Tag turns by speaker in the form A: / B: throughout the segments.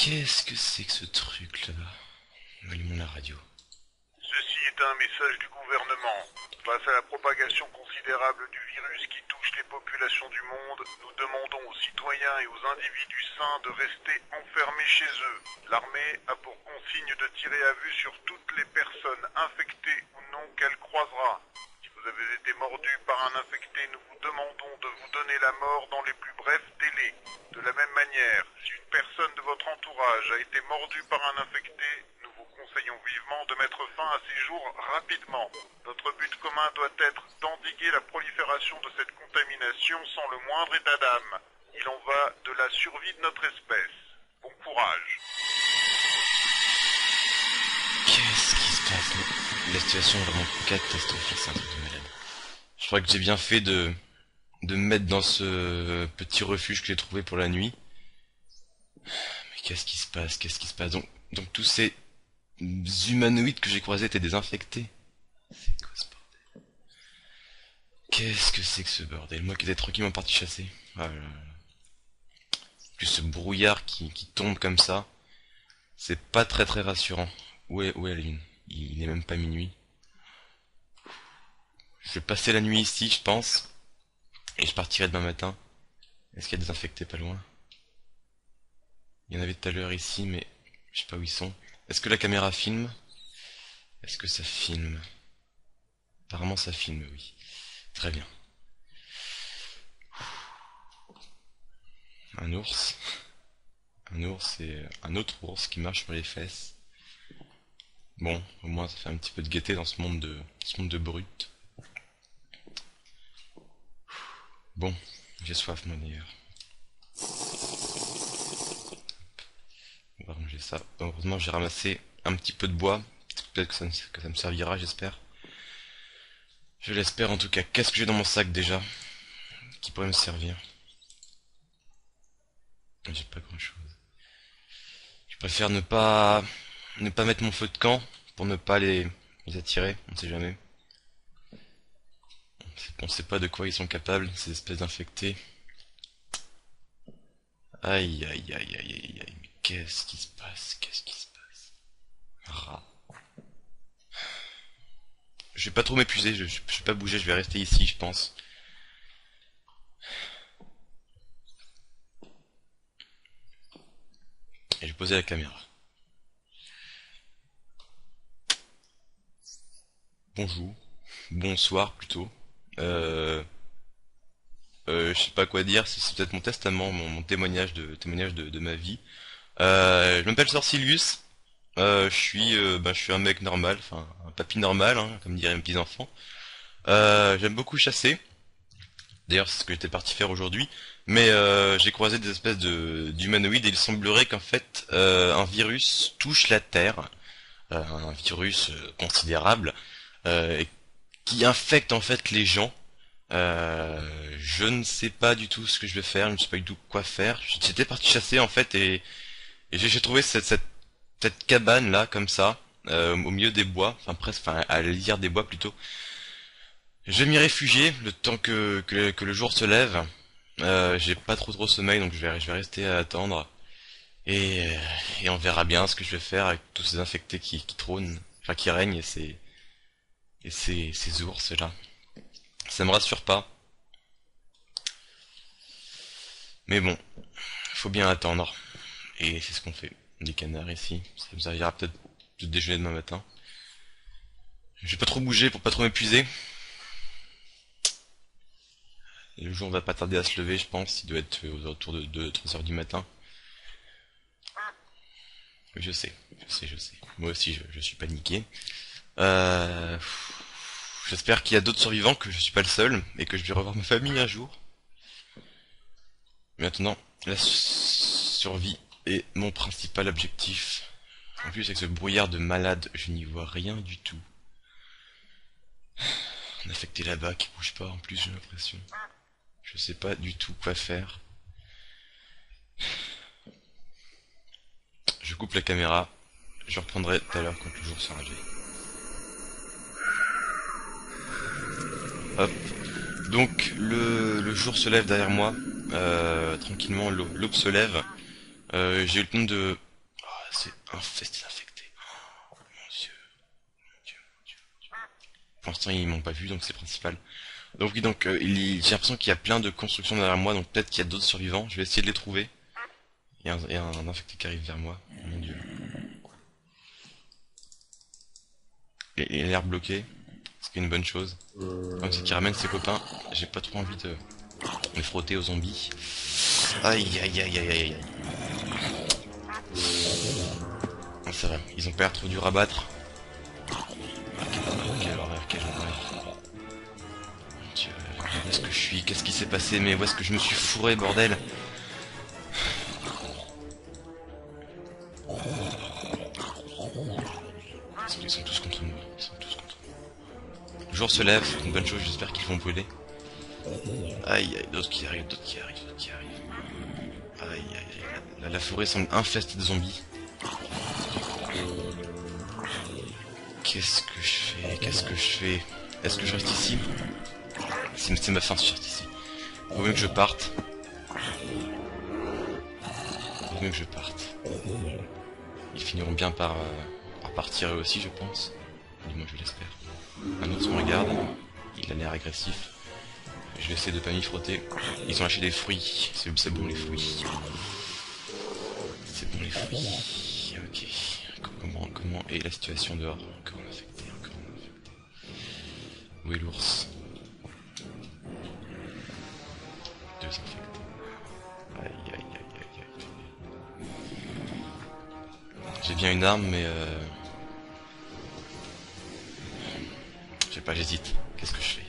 A: Qu'est-ce que c'est que ce truc là-bas? Allumons la radio.
B: Ceci est un message du gouvernement. Face à la propagation considérable du virus qui touche les populations du monde, nous demandons aux citoyens et aux individus sains de rester enfermés chez eux. L'armée a pour consigne de tirer à vue sur toutes les personnes infectées ou non qu'elle croisera. Si vous avez été mordu par un infecté, nous vous demandons de vous donner la mort dans les plus brefs délais. De la même manière, si une personne de votre entourage a été mordue par un infecté, nous vous conseillons vivement de mettre fin à ces jours rapidement. Notre but commun doit être d'endiguer la prolifération de cette contamination sans le moindre état d'âme. Il en va de la survie de notre espèce. Bon courage.
A: Qu'est-ce qui se passe? La situation est vraiment catastrophique, c'est un truc de malade. Je crois que j'ai bien fait de me mettre dans ce petit refuge que j'ai trouvé pour la nuit. Mais qu'est-ce qui se passe? Qu'est-ce qui se passe? Donc tous ces humanoïdes que j'ai croisés étaient désinfectés. C'est quoi ce bordel? Qu'est-ce que c'est que ce bordel? Moi qui étais tranquillement parti chasser. Ah là là. Plus ce brouillard qui tombe comme ça, c'est pas très rassurant. Où est la lune? Il est même pas minuit. Je vais passer la nuit ici, je pense, et je partirai demain matin. Est-ce qu'il y a des infectés pas loin? Il y en avait tout à l'heure ici, mais je sais pas où ils sont. Est-ce que la caméra filme? Est-ce que ça filme? Apparemment ça filme, oui. Très bien. Un ours. Un ours et un autre ours qui marche sur les fesses. Bon, au moins ça fait un petit peu de gaieté dans ce monde de brutes. Bon, j'ai soif moi d'ailleurs. On va ranger ça. Heureusement j'ai ramassé un petit peu de bois. Peut-être que ça me servira, j'espère. Je l'espère en tout cas. Qu'est-ce que j'ai dans mon sac déjà qui pourrait me servir? J'ai pas grand-chose. Je préfère ne pas mettre mon feu de camp pour ne pas les attirer. On sait jamais. On sait pas de quoi ils sont capables, ces espèces d'infectés. Aïe aïe aïe aïe aïe aïe. Mais qu'est-ce qui se passe? Qu'est-ce qui se passe? Rat. Je vais pas trop m'épuiser, je vais pas bouger, je vais rester ici, je pense. Et je vais poser la caméra. Bonjour. Bonsoir plutôt. Je sais pas quoi dire, c'est peut-être mon testament, mon témoignage de ma vie. Je m'appelle Sorcilius. Je suis un mec normal, enfin un papy normal, hein, comme diraient mes petits enfants. J'aime beaucoup chasser. D'ailleurs, c'est ce que j'étais parti faire aujourd'hui. Mais j'ai croisé des espèces d'humanoïdes et il semblerait qu'en fait un virus touche la Terre, un virus considérable, et qui infecte en fait les gens. Je ne sais pas du tout ce que je vais faire, je ne sais pas du tout quoi faire. J'étais parti chasser en fait et j'ai trouvé cette cabane là comme ça, au milieu des bois, enfin presque, enfin à la lisière des bois plutôt. Je vais m'y réfugier le temps que le jour se lève. J'ai pas trop sommeil donc je vais rester à attendre et, et on verra bien ce que je vais faire avec tous ces infectés qui trônent, enfin qui règnent ces ours là. Ça me rassure pas. Mais bon, faut bien attendre. Et c'est ce qu'on fait. Des canards ici. Ça me servira peut-être de déjeuner demain matin. Je vais pas trop bouger pour pas trop m'épuiser. Le jour va pas tarder à se lever, je pense. Il doit être aux alentours de 2-3 heures du matin. Oui, je sais. Moi aussi, je suis paniqué. Euh... J'espère qu'il y a d'autres survivants, que je suis pas le seul, et que je vais revoir ma famille un jour. Maintenant, la survie est mon principal objectif. En plus, avec ce brouillard de malade, je n'y vois rien du tout. On a affecté là-bas qui bouge pas, en plus j'ai l'impression. Je sais pas du tout quoi faire. Je coupe la caméra. Je reprendrai tout à l'heure quand le jour sera levé. Hop. Donc le jour se lève derrière moi. Tranquillement, l'aube se lève. J'ai eu le temps c'est infesté d'infectés. Oh, mon dieu, mon dieu, mon dieu, mon Dieu. Pour l'instant, ils m'ont pas vu, donc c'est principal. Donc oui, donc j'ai l'impression qu'il y a plein de constructions derrière moi, donc peut-être qu'il y a d'autres survivants. Je vais essayer de les trouver. Il y a un infecté qui arrive vers moi. Oh, mon dieu. Et il a l'air bloqué, ce qui est une bonne chose. Comme c'est qu'il ramène ses copains, j'ai pas trop envie de me frotter aux zombies. Aïe aïe aïe aïe aïe aïe. Ah, ça va, ils ont pas l'air trop dur à battre. Quelle horreur, quelle horreur. Mon Dieu, où est-ce que je suis? Qu'est-ce qui s'est passé? Mais où est-ce que je me suis fourré, bordel? Ils sont tous contre moi, ils sont tous contre moi. Le jour se lève, c'est une bonne chose, j'espère qu'ils vont brûler. Aïe aïe, d'autres qui arrivent, d'autres qui arrivent, d'autres qui arrivent. Aïe aïe aïe, la forêt semble infestée de zombies. Qu'est-ce que je fais? Qu'est-ce que je fais? Est-ce que je reste ici? C'est ma fin si je reste ici. Vaut mieux que je parte. Vaut mieux que je parte. Ils finiront bien par partir eux aussi, je pense. Du moins je l'espère. Un autre me regarde. Il a l'air agressif. Je vais essayer de pas m'y frotter. Ils ont lâché des fruits. C'est bon les fruits. C'est bon les fruits. Ok. Comment est la situation dehors? Encore un infecté, encore un infecté. Où est l'ours? Deux infectés. Aïe aïe aïe aïe aïe. J'ai bien une arme mais je sais pas, j'hésite. Qu'est-ce que je fais?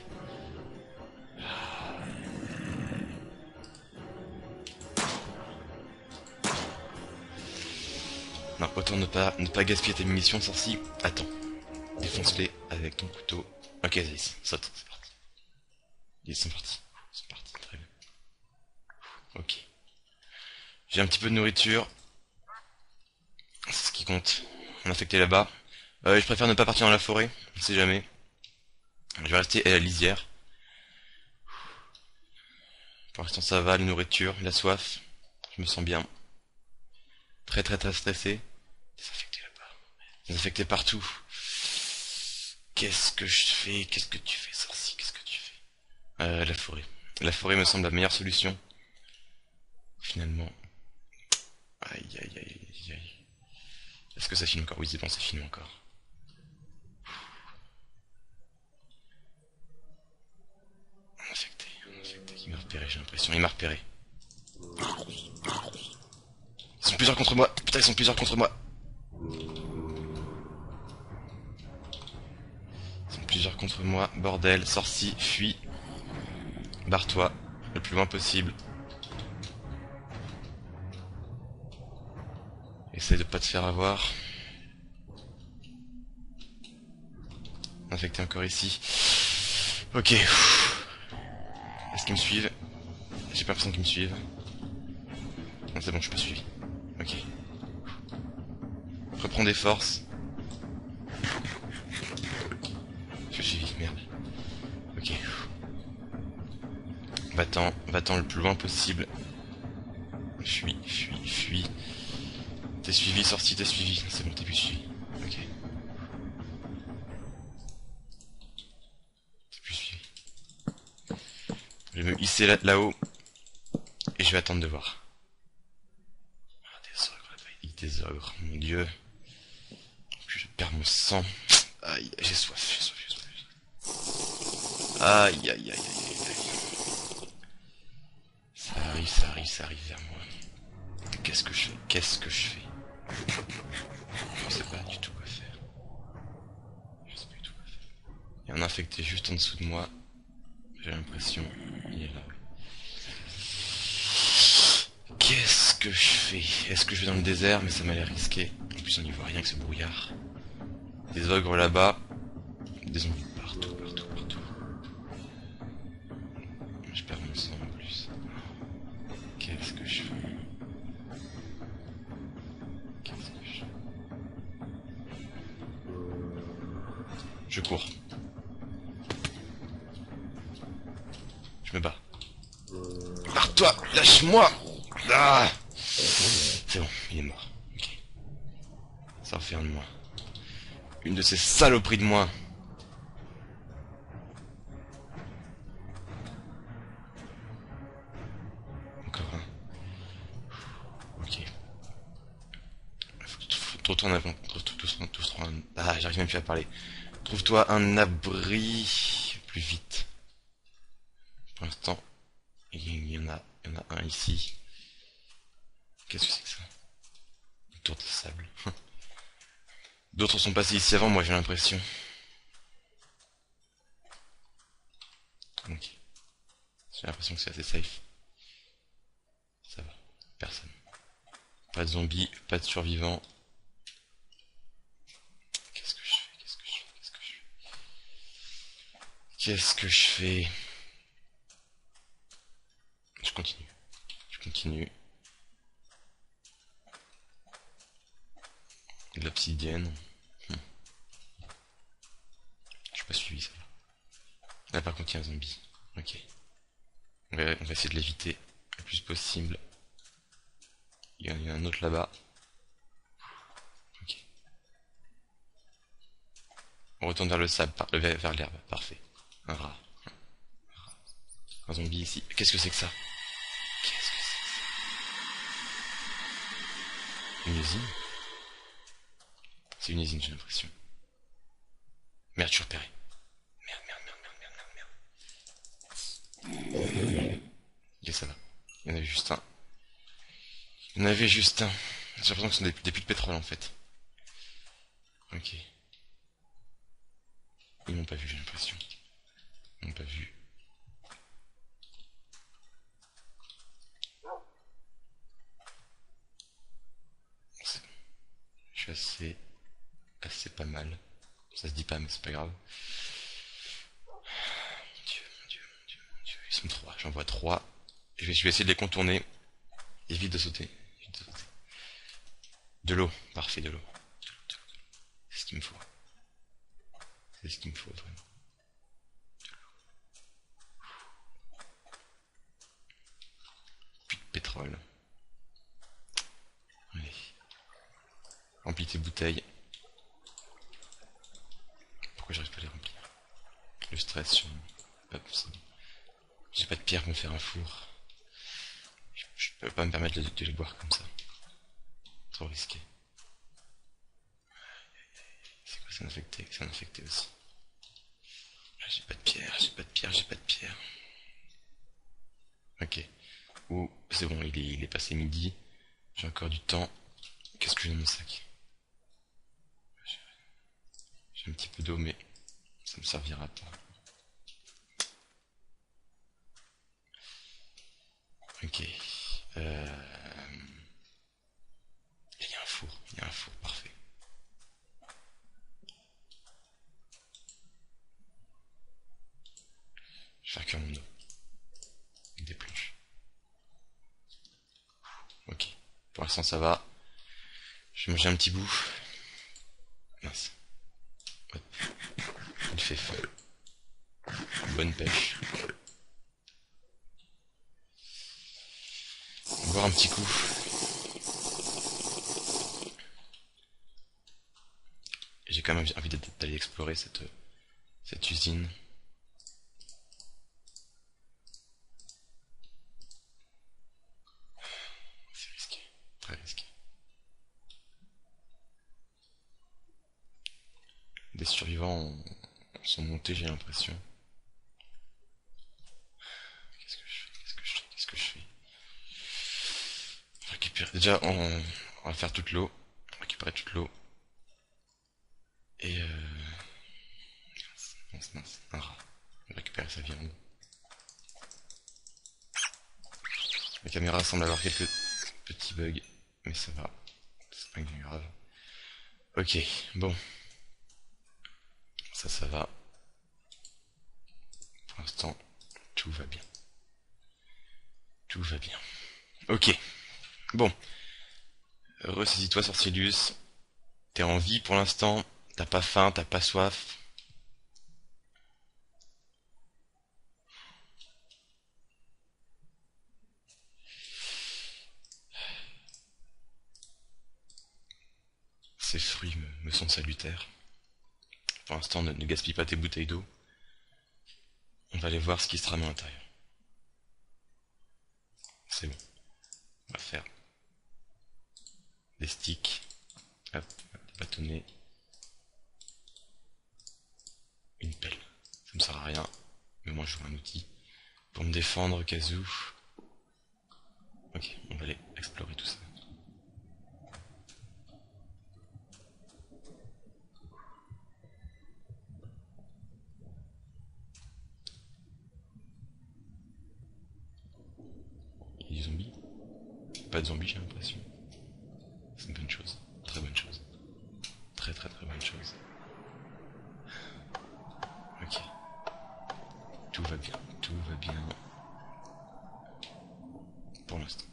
A: Non, autant ne pas gaspiller tes munitions, Sorci. Attends. Défonce-les avec ton couteau. Ok, vas-y, saute, c'est parti. Ils sont partis. C'est parti, très bien. Ok. J'ai un petit peu de nourriture. C'est ce qui compte. On a infecté là-bas. Je préfère ne pas partir dans la forêt, on sait jamais. Je vais rester à la lisière. Pour l'instant ça va, la nourriture, la soif. Je me sens bien. Très très très stressé. Désinfecté là-bas. Désinfecté partout. Qu'est-ce que je fais? Qu'est-ce que tu fais, Sorci? Qu'est-ce que tu fais? La forêt. La forêt me semble la meilleure solution. Finalement. Aïe aïe aïe aïe aïe. Est-ce que ça filme encore? Oui, c'est bon, ça filme encore. Un infecté qui m'a repéré, j'ai l'impression. Il m'a repéré. Ils sont plusieurs contre moi. Putain, ils sont plusieurs contre moi. Ils sont plusieurs contre moi. Bordel, Sorci, fuis. Barre-toi le plus loin possible. Essaye de pas te faire avoir. Infecté encore ici. Ok. Est-ce qu'ils me suivent? J'ai pas l'impression qu'ils me suivent. Non, c'est bon, je suis pas suivi. Ok. Reprends des forces. Je suis suivi, merde. Ok. Va-t'en le plus loin possible. Fuis. T'es suivi, Sorci, t'es suivi. C'est bon, t'es plus suivi. Ok. T'es plus suivi. Je vais me hisser là-haut. Et je vais attendre de voir. Ah, des ogres, mon dieu. Puis je perds mon sang. Aïe, j'ai soif. Aïe, aïe, aïe, aïe, aïe. Ça arrive vers moi. Qu'est-ce que je fais? Je sais pas du tout quoi faire. Il y a un infecté juste en dessous de moi. J'ai l'impression. Il est là. Qu'est-ce que je fais? Est-ce que je vais dans le désert? Mais ça m'a l'air risqué. En plus on n'y voit rien que ce brouillard. Des ogres là-bas. Des zombies partout. Je perds mon sang en plus. Qu'est-ce que je fais? Je cours. Je me bats. Barre-toi! Lâche-moi! Ah! C'est bon, il est mort. Ok. Ça va faire de moi. Une de ces saloperies de moi. Encore un. Ok. Trouve-toi un abri. Ah, j'arrive même plus à parler. Trouve-toi un abri plus vite. Pour l'instant, il y en a un ici. Qu'est-ce que c'est que ça? Une tour de sable. D'autres sont passés ici avant, moi j'ai l'impression. Ok. J'ai l'impression que c'est assez safe. Ça va. Personne. Pas de zombies, pas de survivants. Qu'est-ce que je fais? Qu'est-ce que je fais? Qu'est-ce que je fais? Qu'est-ce que je fais? Je continue. Je continue. De l'obsidienne. Je suis pas suivi ça. Là par contre il y a un zombie. Ok. On va essayer de l'éviter le plus possible. Il y en a un autre là-bas. Ok. On retourne vers le sable, vers l'herbe. Parfait. Un rat. Un zombie ici. Qu'est-ce que c'est que ça? Qu'est-ce que c'est? Une usine? C'est une usine, j'ai l'impression. Merde, je suis repéré. Merde, merde, merde, merde, merde, merde, merde. Ok, ça va. Il y en avait juste un. Il y en avait juste un. J'ai l'impression que ce sont des puits de pétrole en fait. Ok. Ils m'ont pas vu, j'ai l'impression. Ils m'ont pas vu. C'est bon. Je suis assez pas mal. Ça se dit pas, mais c'est pas grave. Mon Dieu, mon Dieu, mon Dieu, mon Dieu. Ils sont trois, j'en vois trois. Je vais essayer de les contourner. Évite de sauter. Évite de sauter. De l'eau, parfait, de l'eau. C'est ce qu'il me faut. C'est ce qu'il me faut, vraiment. Puits de pétrole. Allez. Remplis tes bouteilles. Pourquoi j'arrive pas à les remplir? Le stress sur moi. Hop, c'est bon. J'ai pas de pierre pour me faire un four. Je peux pas me permettre de les boire comme ça. Trop risqué. C'est quoi, c'est infecté? C'est infecté aussi. J'ai pas de pierre, j'ai pas de pierre, j'ai pas de pierre. Ok. Ouh, c'est bon, il est passé midi. J'ai encore du temps. Qu'est-ce que j'ai dans mon sac? J'ai un petit peu d'eau, mais ça me servira pas. Ok. Il y a un four. Il y a un four, parfait. Je vais faire cuire mon eau. Avec des planches. Ok. Pour l'instant, ça va. Je vais manger un petit bout. Mince. Hop. Il fait faim. Bonne pêche. On va boire un petit coup. J'ai quand même envie d'aller explorer cette usine. C'est risqué. Très risqué. Des survivants sont montés, j'ai l'impression. Qu'est-ce que je fais? Qu'est-ce que je fais? Qu'est-ce que je fais? Récupérer. Déjà, on va faire toute l'eau. Récupérer toute l'eau. Et mince, mince, un rat. Récupérer sa viande. La caméra semble avoir quelques petits bugs, mais ça va. C'est pas grave. Ok, bon. Ça va. Pour l'instant, tout va bien. Tout va bien. Ok, bon. Ressaisis-toi, Sorcilius. T'es en vie pour l'instant. T'as pas faim, t'as pas soif. ces fruits me sont salutaires. Pour l'instant, ne gaspille pas tes bouteilles d'eau. On va aller voir ce qui se trame à l'intérieur. C'est bon. On va faire des sticks. Hop, des bâtonnets. Une pelle. Ça me sert à rien. Mais moi, je veux un outil pour me défendre au cas où. Ok, on va aller explorer tout ça. Il y a des zombies? Pas de zombies, j'ai l'impression. C'est une bonne chose. Très bonne chose. Très très très bonne chose. Ok. Tout va bien. Tout va bien. Pour l'instant.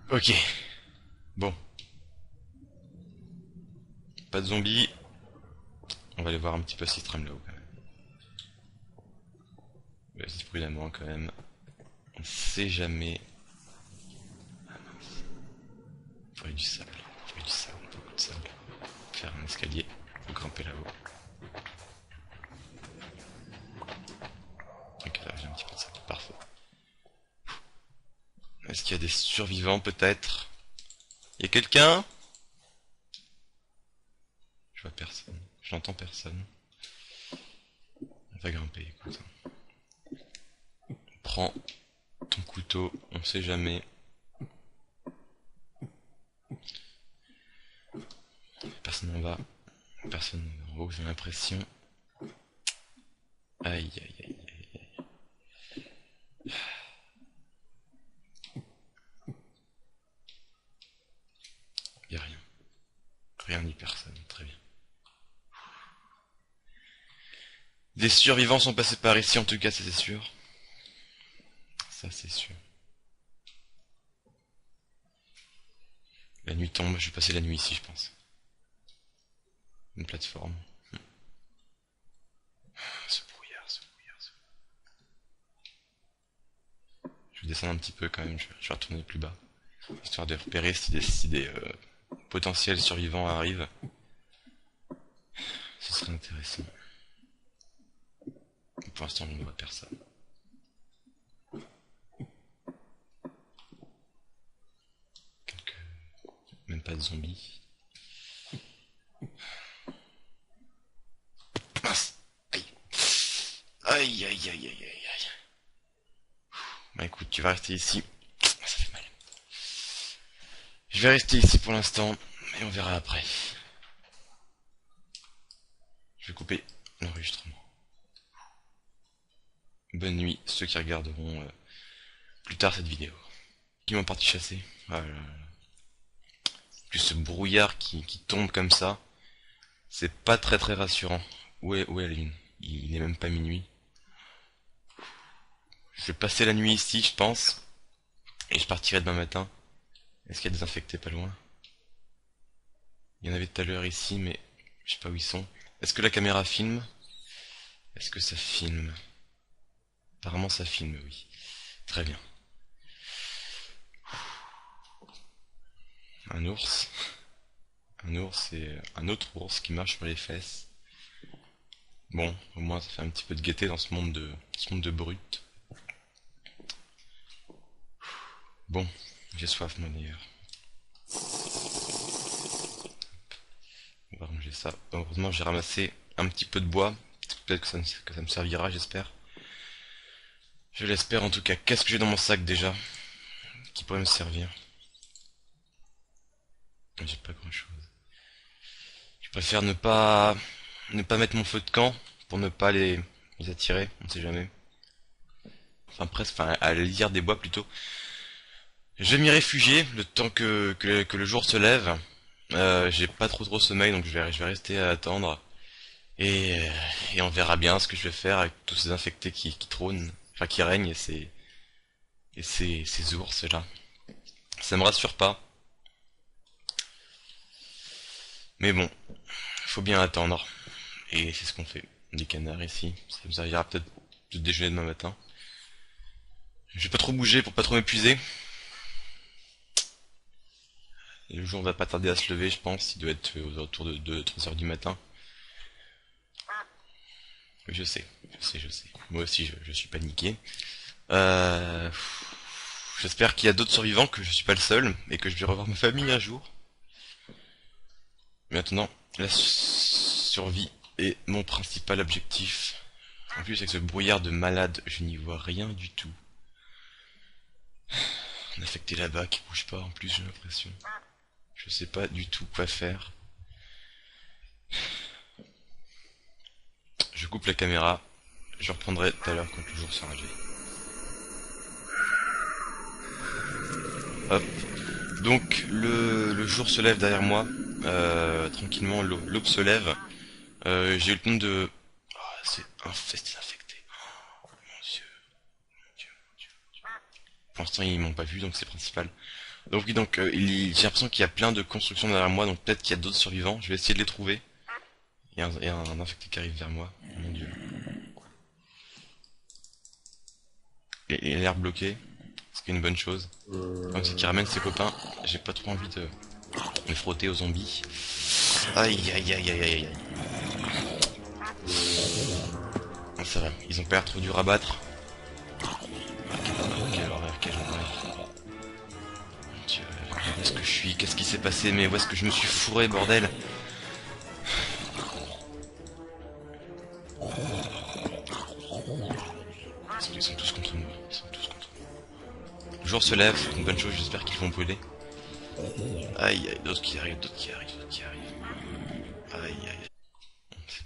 A: Ok. Bon. Pas de zombies. On va aller voir un petit peu ce qui se trame là-haut quand même. Vas-y prudemment quand même. On sait jamais. Ah mince. Faudrait du sable. Faudrait du sable, beaucoup de sable. Faire un escalier. Ou grimper là-haut. Ok, là j'ai un petit peu de sable. Parfait. Est-ce qu'il y a des survivants peut-être? Il y a quelqu'un? Je vois personne. J'entends personne. On va grimper, écoute. Prends ton couteau, on sait jamais. Personne en bas. Personne en haut, j'ai l'impression. Aïe aïe aïe aïe. Y'a rien. Rien ni personne, très bien. Des survivants sont passés par ici en tout cas, ça c'est sûr. Ça c'est sûr. La nuit tombe, je vais passer la nuit ici je pense. Une plateforme. Ce brouillard, ce brouillard, ce brouillard. Je vais descendre un petit peu quand même, je vais retourner plus bas. Histoire de repérer si des potentiels survivants arrivent. Ce serait intéressant. Pour l'instant je ne vois personne. Même pas de zombies. Mince. Aïe. Aïe aïe aïe aïe aïe aïe. Bah écoute, tu vas rester ici. Ça fait mal. Je vais rester ici pour l'instant, et on verra après. Je vais couper l'enregistrement. Bonne nuit, ceux qui regarderont plus tard cette vidéo. Qui m'ont parti chasser. Ah là là. Plus ce brouillard qui tombe comme ça, c'est pas très très rassurant. Où est la lune? Il n'est même pas minuit. Je vais passer la nuit ici, je pense. Et je partirai demain matin. Est-ce qu'il y a des infectés pas loin? Il y en avait tout à l'heure ici, mais je sais pas où ils sont. Est-ce que la caméra filme? Est-ce que ça filme? Apparemment ça filme, oui. Très bien. Un ours. Un ours et un autre ours qui marche sur les fesses. Bon, au moins ça fait un petit peu de gaieté dans ce monde de brutes. Bon, j'ai soif moi d'ailleurs. On va ranger ça. Heureusement j'ai ramassé un petit peu de bois. Peut-être que ça me servira, j'espère. Je l'espère en tout cas. Qu'est-ce que j'ai dans mon sac déjà qui pourrait me servir? J'ai pas grand chose. Je préfère ne pas mettre mon feu de camp pour ne pas les attirer, on sait jamais. Enfin presque, enfin à la lisière des bois plutôt. Je vais m'y réfugier le temps que le jour se lève. J'ai pas trop sommeil donc je vais rester à attendre. Et on verra bien ce que je vais faire avec tous ces infectés qui trônent, enfin qui règnent et ces ours là. Ça me rassure pas. Mais bon, faut bien attendre. Et c'est ce qu'on fait. Des canards ici. Ça me servira peut-être de déjeuner demain matin. Je vais pas trop bouger pour pas trop m'épuiser. Le jour va pas tarder à se lever, je pense. Il doit être aux alentours de 2-3 heures du matin. Oui, je sais. Moi aussi, je suis paniqué. Euh... J'espère qu'il y a d'autres survivants, que je suis pas le seul, et que je vais revoir ma famille un jour. Maintenant, la survie est mon principal objectif. En plus, avec ce brouillard de malade, je n'y vois rien du tout. On a affecté là-bas qui bouge pas, en plus, j'ai l'impression. Je sais pas du tout quoi faire. Je coupe la caméra. Je reprendrai tout à l'heure quand le jour sera levé. Hop. Donc le jour se lève derrière moi. Tranquillement, l'aube se lève. J'ai eu le temps de... Oh, c'est infecté. Oh, mon Dieu. Pour l'instant, ils m'ont pas vu, donc c'est principal. Donc oui, donc j'ai l'impression qu'il y a plein de constructions derrière moi, donc peut-être qu'il y a d'autres survivants. Je vais essayer de les trouver. Il y a un infecté qui arrive vers moi. Mon Dieu. Et il a l'air bloqué, ce qui est une bonne chose. Comme c'est qu'il ramène ses copains, j'ai pas trop envie de me frotter aux zombies. Aïe aïe aïe aïe aïe aïe. Ah, ça va, ils ont pas l'air trop dur à battre. Quelle horreur. Mon Dieu, où est-ce que je suis? Qu'est-ce qui s'est passé? Mais où est-ce que je me suis fourré, bordel? Ils sont tous contre nous. Le jour se lève, c'est une bonne chose, j'espère qu'ils vont brûler. Aïe aïe, d'autres qui arrivent. Aïe aïe.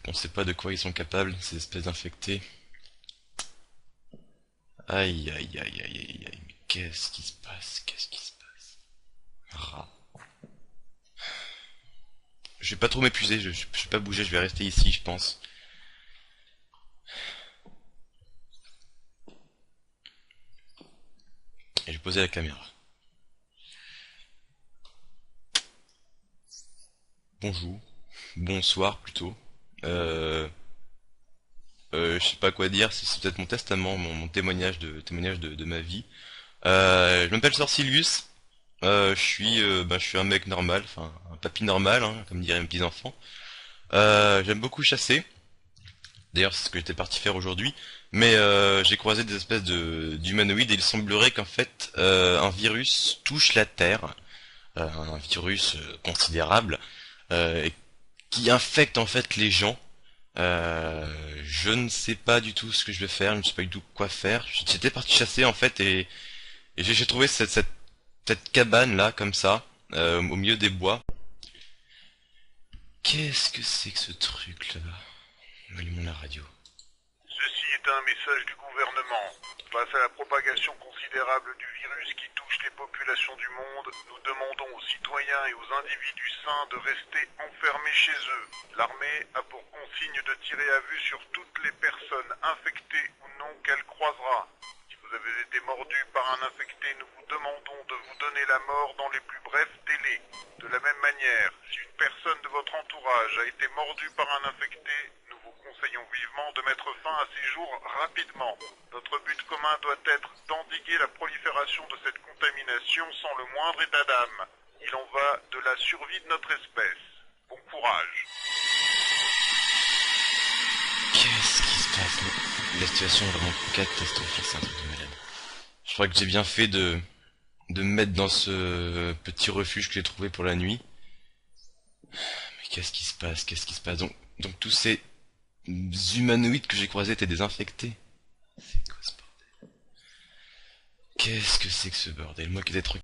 A: On sait pas de quoi ils sont capables, ces espèces d'infectés. Aïe aïe aïe aïe aïe aïe. Mais qu'est-ce qui se passe? Rat. Je vais pas trop m'épuiser, je vais pas bouger, je vais rester ici, je pense. Et je vais poser la caméra. Bonjour. Bonsoir plutôt. Je sais pas quoi dire, c'est peut-être mon testament, mon témoignage de ma vie. Je m'appelle Sorcilius. Je suis un mec normal, enfin un papy normal, hein, comme diraient mes petits enfants. J'aime beaucoup chasser. D'ailleurs, c'est ce que j'étais parti faire aujourd'hui. Mais j'ai croisé des espèces d'humanoïdes et il semblerait qu'en fait un virus touche la Terre, un virus considérable, et qui infecte en fait les gens. Je ne sais pas du tout ce que je vais faire, je ne sais pas du tout quoi faire. J'étais parti chasser en fait et j'ai trouvé cette cabane là comme ça, au milieu des bois. Qu'est-ce que c'est que ce truc là-bas? Allumons la radio.
B: Ceci est un message du gouvernement. Face à la propagation considérable du virus qui touche les populations du monde, nous demandons aux citoyens et aux individus sains de rester enfermés chez eux. L'armée a pour consigne de tirer à vue sur toutes les personnes infectées ou non qu'elle croisera. Si vous avez été mordu par un infecté, nous vous demandons de vous donner la mort dans les plus brefs délais. De la même manière, si une personne de votre entourage a été mordue par un infecté, nous vous conseillons vivement de mettre fin à ces jours rapidement. Notre but commun doit être d'endiguer la prolifération de cette contamination sans le moindre état d'âme. Il en va de la survie de notre espèce. Bon courage.
A: Qu'est-ce qui se passe? La situation est vraiment catastrophique, c'est un truc de malade. Je crois que j'ai bien fait de me mettre dans ce petit refuge que j'ai trouvé pour la nuit. Mais qu'est-ce qui se passe? Donc tous ces humanoïdes que j'ai croisés étaient désinfectés. C'est quoi ce bordel? Qu'est-ce que c'est que ce bordel? Moi qui étais trop